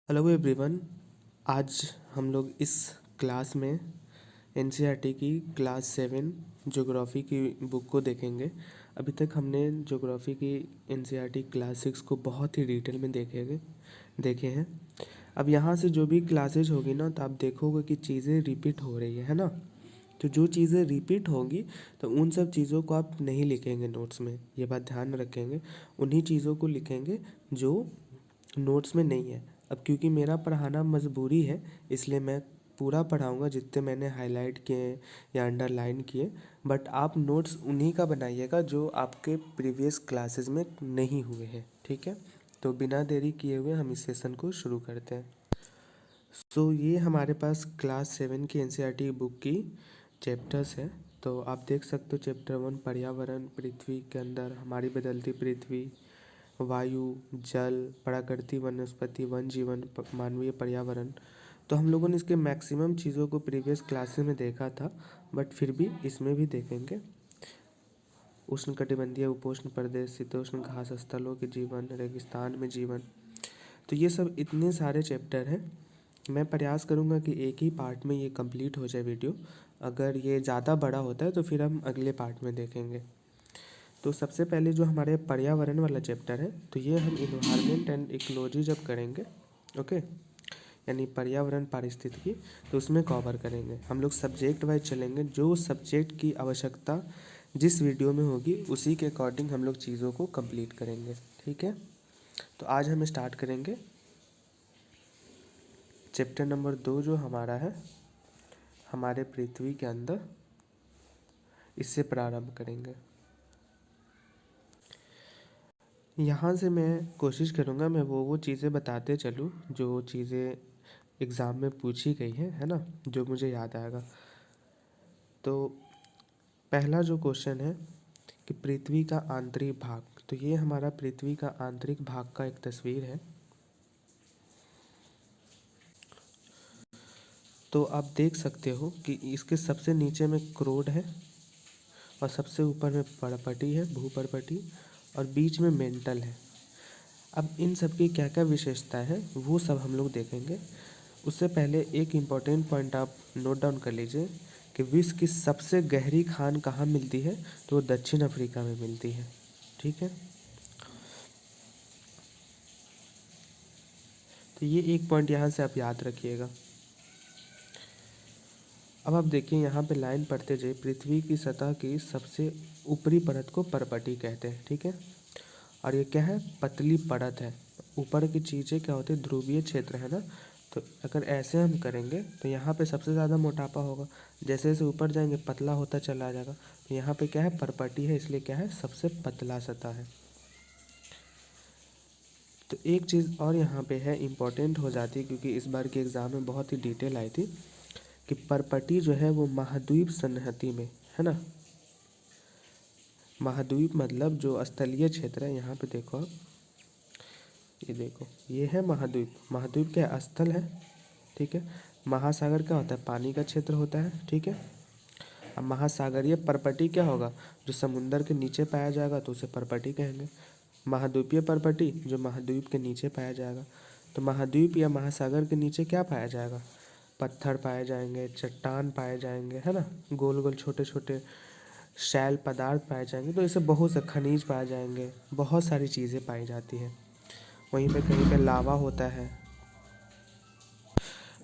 Hello everyone. आज हम लोग इस क्लास में एनसीईआरटी की क्लास 7 ज्योग्राफी की बुक को देखेंगे। अभी तक हमने ज्योग्राफी की एनसीईआरटी क्लास 6 को बहुत ही डिटेल में देखे हैं। अब यहाँ से जो भी क्लासेज होगी ना, तो आप देखोगे कि चीज़ें रिपीट हो रही है ना। तो जो चीज़ें रिपीट होंगी तो उन सब चीज़ों को आप नहीं लिखेंगे नोट्स में, ये बात ध्यान में रखेंगे। उन्हीं चीज़ों को लिखेंगे जो नोट्स में नहीं है। अब क्योंकि मेरा पढ़ाना मजबूरी है, इसलिए मैं पूरा पढ़ाऊँगा जितने मैंने हाईलाइट किए या अंडरलाइन किए। बट आप नोट्स उन्हीं का बनाइएगा जो आपके प्रीवियस क्लासेस में नहीं हुए हैं, ठीक है। तो बिना देरी किए हुए हम इस सेशन को शुरू करते हैं। ये हमारे पास क्लास 7 की एनसीईआरटी बुक की चैप्टर्स है। तो आप देख सकते हो चैप्टर 1 पर्यावरण, पृथ्वी के अंदर हमारी बदलती पृथ्वी, वायु, जल, प्राकृतिक वनस्पति, वन जीवन, मानवीय पर्यावरण। तो हम लोगों ने इसके मैक्सिमम चीज़ों को प्रीवियस क्लासेस में देखा था, बट फिर भी इसमें भी देखेंगे। उष्णकटिबंधीय, उपोष्ण प्रदेश, शीतोष्ण घास स्थलों के जीवन, रेगिस्तान में जीवन। तो ये सब इतने सारे चैप्टर हैं। मैं प्रयास करूँगा कि एक ही पार्ट में ये कंप्लीट हो जाए वीडियो। अगर ये ज़्यादा बड़ा होता है तो फिर हम अगले पार्ट में देखेंगे। तो सबसे पहले जो हमारे पर्यावरण वाला चैप्टर है, तो ये हम इन्वायरमेंट एंड इकोलॉजी जब करेंगे, ओके, यानी पर्यावरण पारिस्थितिकी, तो उसमें कवर करेंगे। हम लोग सब्जेक्ट वाइज चलेंगे, जो सब्जेक्ट की आवश्यकता जिस वीडियो में होगी उसी के अकॉर्डिंग हम लोग चीज़ों को कंप्लीट करेंगे, ठीक है। तो आज हम स्टार्ट करेंगे चैप्टर नंबर 2 जो हमारा है हमारे पृथ्वी के अंदर, इससे प्रारंभ करेंगे। यहाँ से मैं कोशिश करूँगा मैं वो चीज़ें बताते चलूँ जो चीज़ें एग्ज़ाम में पूछी गई है ना, जो मुझे याद आएगा। तो पहला जो क्वेश्चन है कि पृथ्वी का आंतरिक भाग, तो ये हमारा पृथ्वी का आंतरिक भाग का एक तस्वीर है। तो आप देख सकते हो कि इसके सबसे नीचे में क्रोड है और सबसे ऊपर में पर्पटी है, भूपर्पटी, और बीच में मेंटल है। अब इन सब की क्या क्या विशेषता है वो सब हम लोग देखेंगे। उससे पहले एक इम्पॉर्टेंट पॉइंट आप नोट डाउन कर लीजिए कि विश्व की सबसे गहरी खान कहाँ मिलती है, तो वो दक्षिण अफ्रीका में मिलती है, ठीक है। तो ये एक पॉइंट यहाँ से आप याद रखिएगा। अब आप देखिए यहाँ पे लाइन पढ़ते जाइए। पृथ्वी की सतह की सबसे ऊपरी परत को पर्पटी कहते हैं, ठीक है। और ये क्या है, पतली परत है। ऊपर की चीज़ें क्या होती है, ध्रुवीय क्षेत्र है ना। तो अगर ऐसे हम करेंगे तो यहाँ पे सबसे ज़्यादा मोटापा होगा, जैसे जैसे ऊपर जाएंगे पतला होता चला जाएगा। तो यहाँ पे क्या है, पर्पटी है, इसलिए क्या है, सबसे पतला सतह है। तो एक चीज़ और यहाँ पे है, इम्पोर्टेंट हो जाती है, क्योंकि इस बार के एग्ज़ाम में बहुत ही डिटेल आई थी कि पर्पटी जो है वो महाद्वीप संहति में है ना। महाद्वीप मतलब जो स्थलीय क्षेत्र है, यहाँ पे देखो आप, ये देखो, ये है महाद्वीप। महाद्वीप क्या स्थल है, ठीक है। महासागर क्या होता है, पानी का क्षेत्र होता है, ठीक है। अब महासागरीय पर्पटी क्या होगा, जो समुंदर के नीचे पाया जाएगा तो उसे पर्पटी कहेंगे। महाद्वीपीय पर्पटी जो महाद्वीप के नीचे पाया जाएगा। तो महाद्वीप या महासागर के नीचे क्या पाया जाएगा, पत्थर पाए जाएंगे, चट्टान पाए जाएंगे, है ना, गोल गोल छोटे छोटे शैल पदार्थ पाए जाएंगे। तो इसे बहुत से खनिज पाए जाएंगे, बहुत सारी चीज़ें पाई जाती हैं। वहीं पे कहीं पे लावा होता है।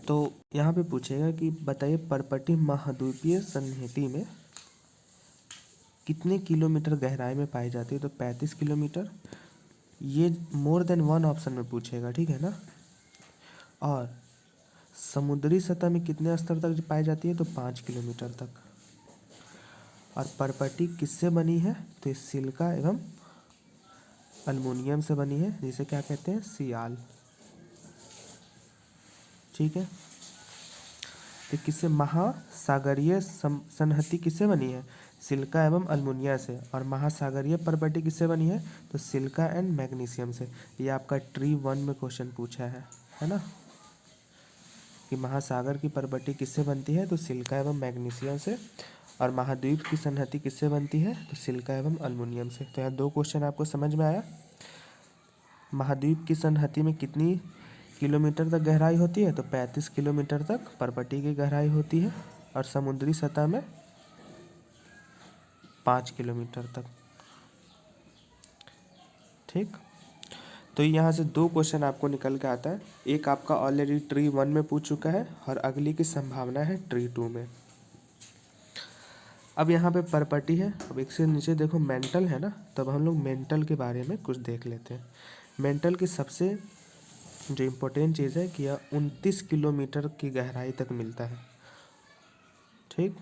तो यहाँ पे पूछेगा कि बताइए पर्पटी महाद्वीपीय संहति में कितने किलोमीटर गहराई में पाई जाती है, तो 35 किलोमीटर। ये मोर देन वन ऑप्शन में पूछेगा, ठीक है ना। और समुद्री सतह में कितने स्तर तक पाई जाती है, तो 5 किलोमीटर तक। और पर्पटी किससे बनी है, तो सिलिका एवं अल्मुनियम से बनी है, जिसे क्या कहते हैं, सियाल, ठीक है। तो किससे, महासागरीय संहति किससे बनी है, सिलिका एवं अल्मुनिया से। और महासागरीय पर्पटी किससे बनी है, तो सिलिका एंड मैग्नीशियम से। ये आपका ट्री 1 में क्वेश्चन पूछा है ना, कि महासागर की पर्पटी किससे बनती है, तो सिलिका एवं मैग्नीशियम से। और महाद्वीप की संहति किससे बनती है, तो सिलिका एवं अल्मुनियम से। तो यहाँ 2 क्वेश्चन आपको समझ में आया। महाद्वीप की संहति में कितनी किलोमीटर तक गहराई होती है तो 35 किलोमीटर तक परपटी की गहराई होती है, और समुद्री सतह में 5 किलोमीटर तक। ठीक, तो यहाँ से 2 क्वेश्चन आपको निकल के आता है। एक आपका ऑलरेडी ट्री 1 में पूछ चुका है और अगली की संभावना है ट्री 2 में। अब यहाँ पे परपटी है, अब एक से नीचे देखो मेंटल है ना, तब हम लोग मेंटल के बारे में कुछ देख लेते हैं। मेंटल की सबसे जो इम्पोर्टेंट चीज़ है कि यह 29 किलोमीटर की गहराई तक मिलता है। ठीक,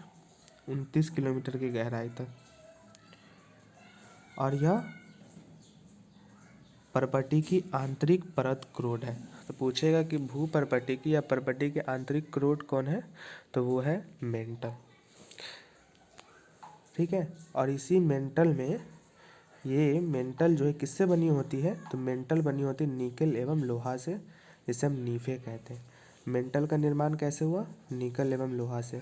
29 किलोमीटर की गहराई तक, और यह परपटी की आंतरिक परत क्रोड है। तो पूछेगा कि भू परपटी की या परपटी के आंतरिक क्रोड कौन है, तो वो है मेंटल। ठीक है, और इसी मेंटल में ये मेंटल जो है किससे बनी होती है, तो मेंटल बनी होती है निकल एवं लोहा से, जिसे हम नीफे कहते हैं। मेंटल का निर्माण कैसे हुआ, निकल एवं लोहा से।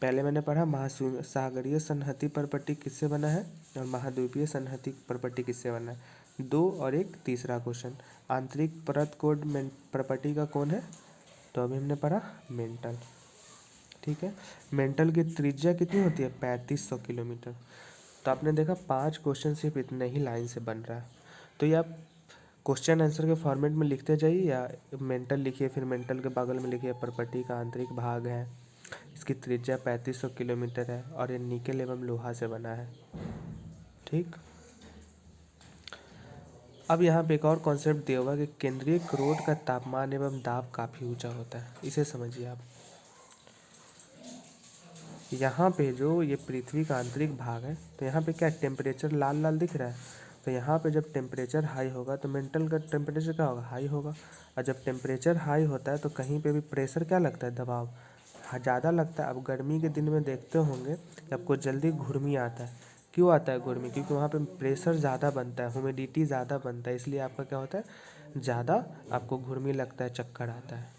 पहले मैंने पढ़ा महासागरीय संहति परपटी किससे बना है और महाद्वीपीय संहति परपटी किससे बना है। 2 और 1 तीसरा क्वेश्चन, आंतरिक परत कोड परपटी का कौन है, तो अभी हमने पढ़ा मेंटल। ठीक है, मेंटल की त्रिज्या कितनी होती है, 3500 किलोमीटर। तो आपने देखा 5 क्वेश्चन सिर्फ इतने ही लाइन से बन रहा है। तो ये आप क्वेश्चन आंसर के फॉर्मेट में लिखते जाइए, या मेंटल लिखिए, फिर मेंटल के बगल में लिखिए परपटी का आंतरिक भाग है, इसकी त्रिज्या 3500 किलोमीटर है और ये निकल एवं लोहा से बना है। ठीक, अब यहाँ पे एक और कॉन्सेप्ट दिया हुआ है कि केंद्रीय क्रोड का तापमान एवं दाब काफ़ी ऊंचा होता है। इसे समझिए आप। यहाँ पे जो ये पृथ्वी का आंतरिक भाग है, तो यहाँ पे क्या टेम्परेचर लाल लाल दिख रहा है, तो यहाँ पे जब टेम्परेचर हाई होगा तो मेंटल का टेम्परेचर क्या होगा, हाई होगा। और जब टेम्परेचर हाई होता है तो कहीं पे भी प्रेशर क्या लगता है, दबाव ज़्यादा लगता है। अब गर्मी के दिन में देखते होंगे कि आपको जल्दी घुर्मी आता है। क्यों आता है घुर्मी, क्योंकि वहाँ पे प्रेशर ज़्यादा बनता है, ह्यूमिडिटी ज़्यादा बनता है, इसलिए आपका क्या होता है, ज़्यादा आपको घुर्मी लगता है, चक्कर आता है।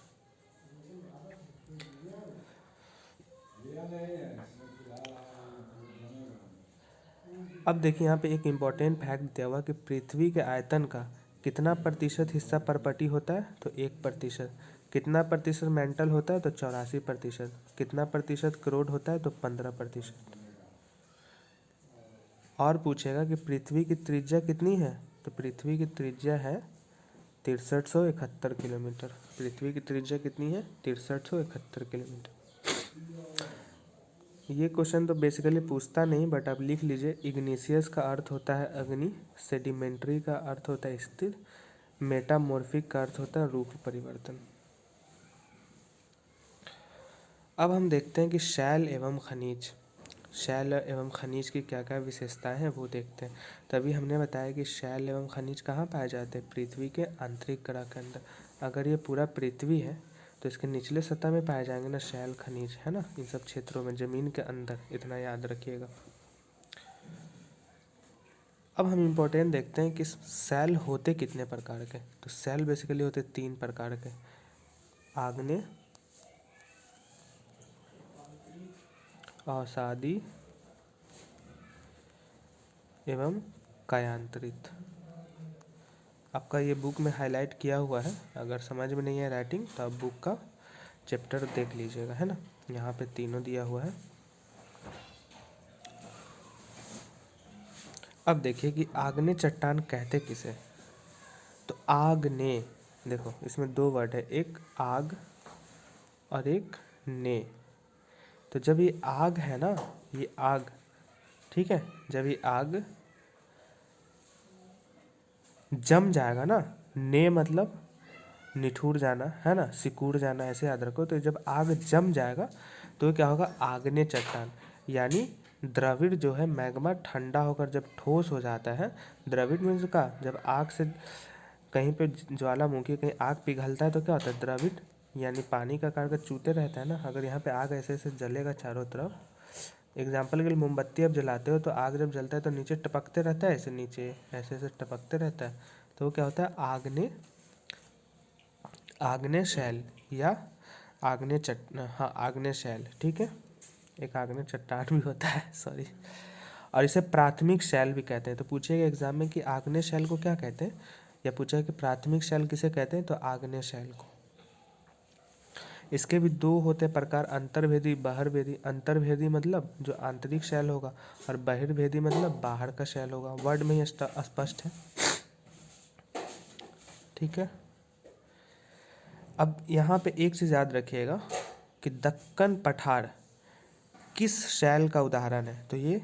अब देखिए यहाँ पे एक इम्पॉर्टेंट फैक्ट दिया हुआ कि पृथ्वी के आयतन का कितना प्रतिशत हिस्सा परपटी होता है, तो 1%। कितना प्रतिशत मेंटल होता है, तो 84%। कितना प्रतिशत क्रोड होता है, तो 15%। और पूछेगा कि पृथ्वी की त्रिज्या कितनी है, तो पृथ्वी की त्रिज्या है 6371 किलोमीटर। पृथ्वी की त्रिज्या कितनी है, 6371 किलोमीटर। ये क्वेश्चन तो बेसिकली पूछता नहीं, बट आप लिख लीजिए। इग्निशियस का अर्थ होता है अग्नि, सेडिमेंट्री का अर्थ होता है स्थिर, मेटामॉर्फिक का अर्थ होता है रूप परिवर्तन। अब हम देखते हैं कि शैल एवं खनिज, शैल एवं खनिज की क्या क्या विशेषताएं हैं वो देखते हैं। तभी हमने बताया कि शैल एवं खनिज कहाँ पाए जाते हैं, पृथ्वी के आंतरिक कड़ा के अंदर। अगर ये पूरा पृथ्वी है तो इसके निचले सतह में पाए जाएंगे ना शैल खनिज, है ना, इन सब क्षेत्रों में, जमीन के अंदर, इतना याद रखिएगा। अब हम इम्पोर्टेंट देखते हैं कि सेल होते कितने प्रकार के, तो सेल बेसिकली होते 3 प्रकार के, आग्नेय, अवसादी एवं कायांतरित। आपका ये बुक में हाईलाइट किया हुआ है, अगर समझ में नहीं है राइटिंग तो आप बुक का चैप्टर देख लीजिएगा, है ना, यहाँ पे तीनों दिया हुआ है। अब देखिए कि आग्नेय चट्टान कहते किसे, तो आग्नेय, देखो इसमें 2 वर्ड है, एक आग और एक ने। तो जब ये आग है ना, ये आग, ठीक है, जब ये आग जम जाएगा ना, ने मतलब निठुर जाना, है ना, सिकुड़ जाना, ऐसे याद रखो। तो जब आग जम जाएगा तो क्या होगा, आग्नेय चट्टान। यानी द्रविड़ जो है मैग्मा ठंडा होकर जब ठोस हो जाता है, द्रविड़ मीन्स का, जब आग से कहीं पे ज्वालामुखी कहीं आग पिघलता है तो क्या होता है, द्रविड़, यानी पानी का आकार का चूते रहता है ना। अगर यहाँ पे आग ऐसे ऐसे जलेगा चारों तरफ, एग्जाम्पल के लिए मोमबत्ती आप जलाते हो तो आग जब जलता है तो नीचे टपकते रहता है, ऐसे नीचे ऐसे ऐसे टपकते रहता है, तो वो क्या होता है, आग्नेय शैल या आग्नेय शैल। ठीक है, एक आग्नेय चट्टान भी होता है, सॉरी। और इसे प्राथमिक शैल भी कहते हैं। तो पूछिएगा एग्जाम में कि आग्नेय शैल को क्या कहते हैं, या पूछा है कि प्राथमिक शैल किसे कहते हैं, तो आग्नेय शैल को। इसके भी दो होते प्रकार, अंतर्भेदी बाहरभेदी। अंतर्भेदी मतलब जो आंतरिक शैल होगा, और बहिर्भेदी मतलब बाहर का शैल होगा। वर्ड में ही स्पष्ट है, ठीक है। अब यहाँ पे एक चीज़ याद रखिएगा कि दक्कन पठार किस शैल का उदाहरण है, तो ये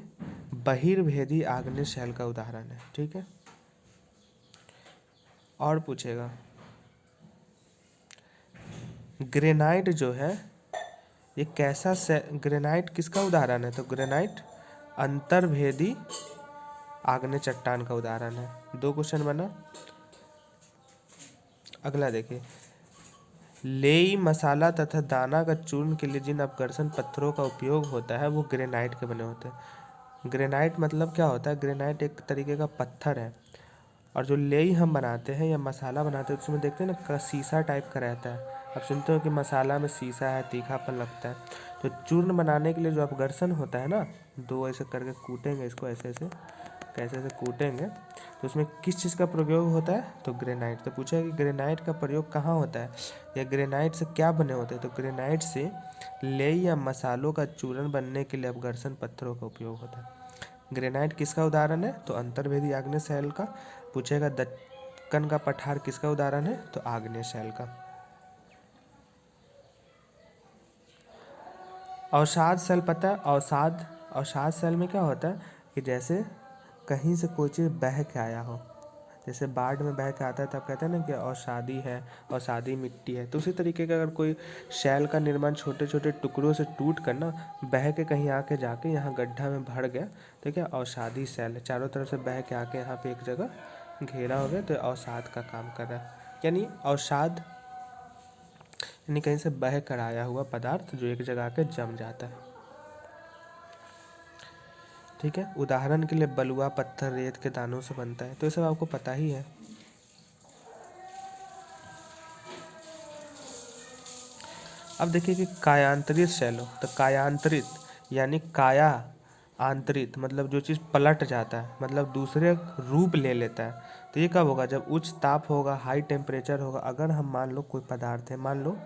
बहिर्भेदी आग्नेय शैल का उदाहरण है, ठीक है। और पूछेगा ग्रेनाइट जो है ये कैसा ग्रेनाइट किसका उदाहरण है, तो ग्रेनाइट अंतर्भेदी आग्नेय चट्टान का उदाहरण है। 2 क्वेश्चन बना। अगला देखिए, लेई मसाला तथा दाना का चूर्ण के लिए जिन अपघर्षण पत्थरों का उपयोग होता है वो ग्रेनाइट के बने होते हैं। ग्रेनाइट मतलब क्या होता है, ग्रेनाइट एक तरीके का पत्थर है, और जो लेई हम बनाते हैं या मसाला बनाते हैं उसमें देखते हैं ना शीशा टाइप का रहता है। आप सुनते हो कि मसाला में शीशा है, तीखापन लगता है। तो चूर्ण बनाने के लिए जो अपघर्षण होता है ना, 2 ऐसे करके कूटेंगे इसको, ऐसे ऐसे कैसे ऐसे कूटेंगे, तो उसमें किस चीज़ का प्रयोग होता है, तो ग्रेनाइट। तो पूछा है कि ग्रेनाइट का प्रयोग कहाँ होता है, या ग्रेनाइट से क्या बने होते हैं, तो ग्रेनाइट से लेई या मसालों का चूर्ण बनने के लिए अपघर्षण पत्थरों का उपयोग होता है। ग्रेनाइट किसका उदाहरण है, तो अंतर्भेदी आग्नेय शैल का। पूछेगा दक्कन का पठार किसका उदाहरण है, तो आग्नेय शैल का। अवसाद शैल पता है, अवसाद शैल में क्या होता है कि जैसे कहीं से कोई चीज़ बह के आया हो, जैसे बाढ़ में बह के आता है तब कहते हैं ना कि अवसादी है, अवसादी मिट्टी है। तो उसी तरीके का अगर कोई शैल का निर्माण छोटे छोटे टुकड़ों से टूट कर ना बह के कहीं आके जाके यहाँ गड्ढा में भर गया, तो क्या अवसादी शैल है। चारों तरफ से बह के आके यहाँ पे एक जगह घेरा हो गया, तो अवसाद का काम कर रहा है। यानी अवसाद यानी कहीं से बह कर आया हुआ पदार्थ जो एक जगह आके जम जाता है, ठीक है। उदाहरण के लिए बलुआ पत्थर रेत के दानों से बनता है, तो ये सब आपको पता ही है। अब देखिए कि कायांतरित शैल हो, तो कायांतरित यानी काया आंतरित मतलब जो चीज़ पलट जाता है, मतलब दूसरे रूप ले लेता है। तो ये कब होगा, जब उच्च ताप होगा, हाई टेम्परेचर होगा। अगर हम मान लो कोई पदार्थ है, मान लो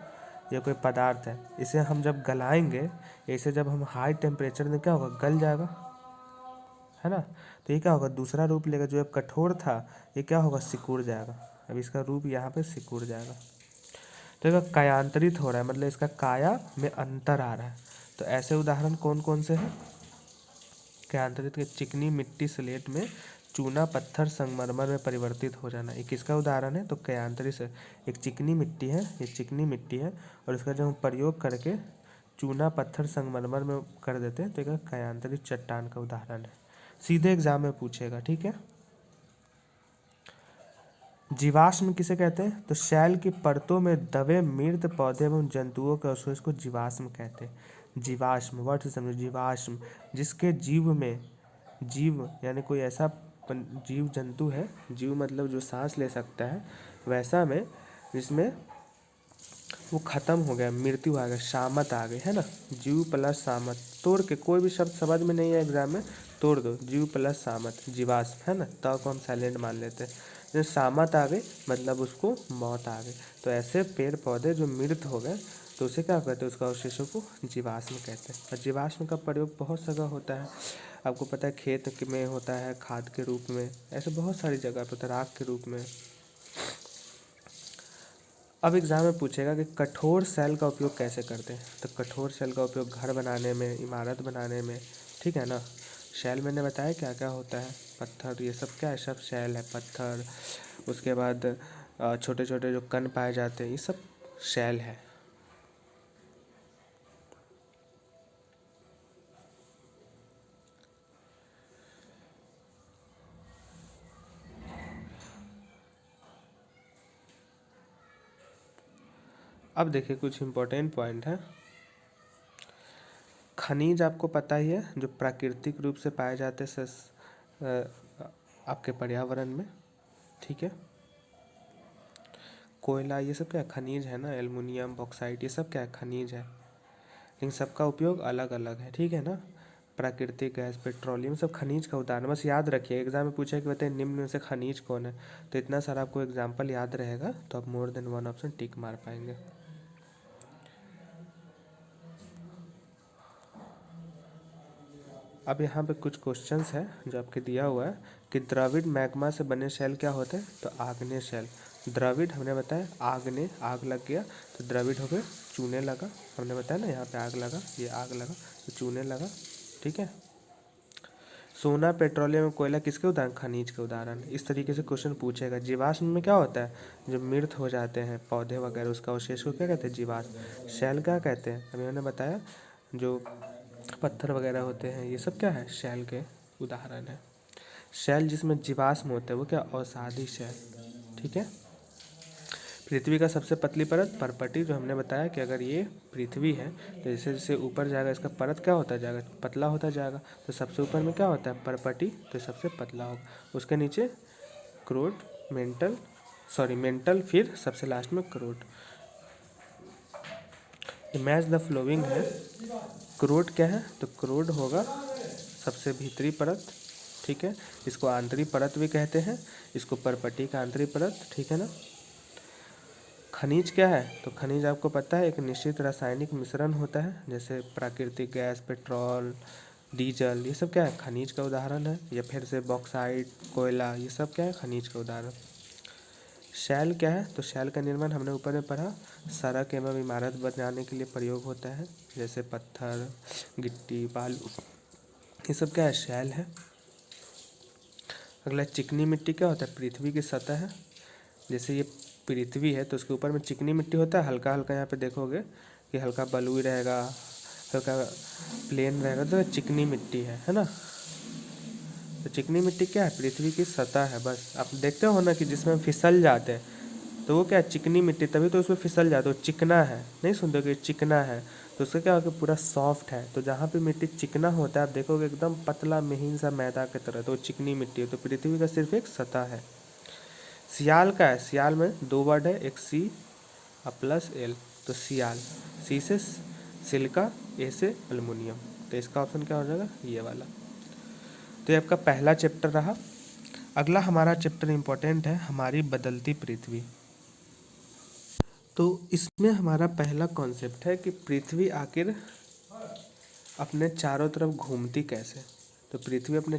ये कोई पदार्थ है, इसे हम जब गलाएंगे, इसे जब हम हाई टेम्परेचर में क्या होगा, गल जाएगा, है ना। तो ये क्या होगा, दूसरा रूप लेगा। जो अब कठोर था ये क्या होगा, सिकुड़ जाएगा। अब इसका रूप यहाँ पे सिकुड़ जाएगा, तो इसका कायांतरित हो रहा है, मतलब इसका काया में अंतर आ रहा है। तो ऐसे उदाहरण कौन कौन से हैं कायांतरित के, चिकनी मिट्टी स्लेट में, चूना पत्थर संगमरमर में परिवर्तित हो जाना, ये किसका उदाहरण है, तो कायांतरित से। एक चिकनी मिट्टी है, ये चिकनी मिट्टी है, और इसका जब हम प्रयोग करके चूना पत्थर संगमरमर में कर देते हैं तो एक कायांतरित चट्टान का उदाहरण है। सीधे एग्जाम में पूछेगा, ठीक है। जीवाश्म किसे कहते हैं, तो शैल की परतों में दबे मृत पौधे एवं जंतुओं के अवशेष को जीवाश्म कहते हैं। जीवाश्म वर्ड से समझो, जीवाश्म जिसके जीव में, जीव यानी कोई ऐसा जीव जंतु है, जीव मतलब जो सांस ले सकता है, वैसा में जिसमें वो खत्म हो गया, मृत्यु आ गया, शामत आ गई, है ना। जीव प्लस शामत तोड़ के, कोई भी शब्द समझ में नहीं है एग्जाम में, तोड़ दो, जीव प्लस शामत जीवाश्म, है ना। तो को हम साइलेंट मान लेते हैं। जब शामत आ गई मतलब उसको मौत आ गई। तो ऐसे पेड़ पौधे जो मृत हो गए तो उसे क्या कहते हैं, उसका अवशेषों को जीवाश्म कहते हैं। और जीवाश्म का प्रयोग बहुत जगह होता है, आपको पता है, खेत में होता है खाद के रूप में, ऐसे बहुत सारी जगह पर होता है, राख के रूप में। अब एग्जाम में पूछेगा कि कठोर शैल का उपयोग कैसे करते हैं, तो कठोर शैल का उपयोग घर बनाने में, इमारत बनाने में, ठीक है ना। शैल मैंने बताया क्या क्या होता है, पत्थर, ये सब क्या है, सब शैल है, पत्थर। उसके बाद छोटे छोटे जो कण पाए जाते हैं, ये सब शैल है। अब देखिए कुछ इम्पोर्टेंट पॉइंट है। खनिज आपको पता ही है, जो प्राकृतिक रूप से पाए जाते हैं आपके पर्यावरण में, ठीक है। कोयला ये सब क्या खनिज है ना, एल्युमिनियम बॉक्साइट ये सब क्या है, खनिज है, लेकिन सबका उपयोग अलग अलग है, ठीक है ना। प्राकृतिक गैस, पेट्रोलियम, सब खनिज का उदाहरण। बस याद रखिए, एग्जाम में पूछा कि बताइए निम्न में से खनिज कौन है, तो इतना सारा आपको एग्जाम्पल याद रहेगा तो आप more than one option tick मार पाएंगे। अब यहाँ पे कुछ क्वेश्चंस है जो आपके दिया हुआ है कि द्रविड़ मैग्मा से बने शेल क्या होते हैं, तो आग्नेय शेल। द्रविड़ हमने बताया आग्नेय, आग लग गया तो द्रविड़ हो गए चूने लगा, हमने बताया ना यहाँ पे आग लगा, ये आग लगा तो चूने लगा, ठीक है। सोना, पेट्रोलियम, कोयला किसके उदाहरण, खनिज के उदाहरण। इस तरीके से क्वेश्चन पूछेगा। जीवाश्म में क्या होता है, जो मृत हो जाते हैं पौधे वगैरह, उसका अवशेष को क्या कहते हैं, जीवाश्म। शैल क्या कहते हैं, अभी मैंने बताया जो पत्थर वगैरह होते हैं ये सब क्या है, शैल के उदाहरण है। शैल जिसमें जीवाश्म होते हैं वो क्या, अवसादी शैल, ठीक है। पृथ्वी का सबसे पतली परत परपटी, जो हमने बताया कि अगर ये पृथ्वी है तो जैसे जैसे ऊपर जाएगा इसका परत क्या होता जाएगा, पतला होता जाएगा। तो सबसे ऊपर में क्या होता है, परपटी, तो सबसे पतला होगा। उसके नीचे क्रोड, मेंटल, फिर सबसे लास्ट में क्रोड। मैच द फ्लोइंग है। क्रोड क्या है, तो क्रोड होगा सबसे भीतरी परत, ठीक है। इसको आंतरिक परत भी कहते हैं, इसको परपटी का आंतरिक परत, ठीक है ना। खनिज क्या है, तो खनिज आपको पता है एक निश्चित रासायनिक मिश्रण होता है, जैसे प्राकृतिक गैस, पेट्रोल, डीजल, ये सब क्या है, खनिज का उदाहरण है। या फिर से बॉक्साइट, कोयला, ये सब क्या है, खनिज का उदाहरण। शैल क्या है, तो शैल का निर्माण हमने ऊपर में पढ़ा, सड़क एवं इमारत बनाने के लिए प्रयोग होता है, जैसे पत्थर, गिट्टी, बालू, ये सब क्या है, शैल है। अगला चिकनी मिट्टी क्या होता है, पृथ्वी की सतह है। जैसे ये पृथ्वी है तो उसके ऊपर में चिकनी मिट्टी होता है, हल्का हल्का, यहाँ पे देखोगे कि हल्का बलुई रहेगा, हल्का प्लेन रहेगा, तो चिकनी मिट्टी है ना। तो चिकनी मिट्टी क्या है, पृथ्वी की सतह है। बस आप देखते हो ना कि जिसमें फिसल जाते हैं तो वो क्या है, चिकनी मिट्टी, तभी तो उसमें फिसल जाते हो, चिकना है, नहीं सुनते कि चिकना है, तो उसका क्या होगा, पूरा सॉफ्ट है। तो जहाँ पे मिट्टी चिकना होता है आप देखोगे एकदम पतला महीन सा मैदा की तरह, तो चिकनी मिट्टी है। तो पृथ्वी का सिर्फ एक सतह है। सियाल का है, सियाल में दो वर्ड है, एक सी प्लस एल, तो सियाल, सी से सिलिका, ए से एल्युमिनियम, तो इसका ऑप्शन क्या हो जाएगा, ये वाला। तो ये आपका पहला चैप्टर रहा। अगला हमारा चैप्टर इम्पोर्टेंट है, हमारी बदलती पृथ्वी। तो इसमें हमारा पहला कॉन्सेप्ट है कि पृथ्वी आखिर अपने चारों तरफ घूमती कैसे। तो पृथ्वी अपने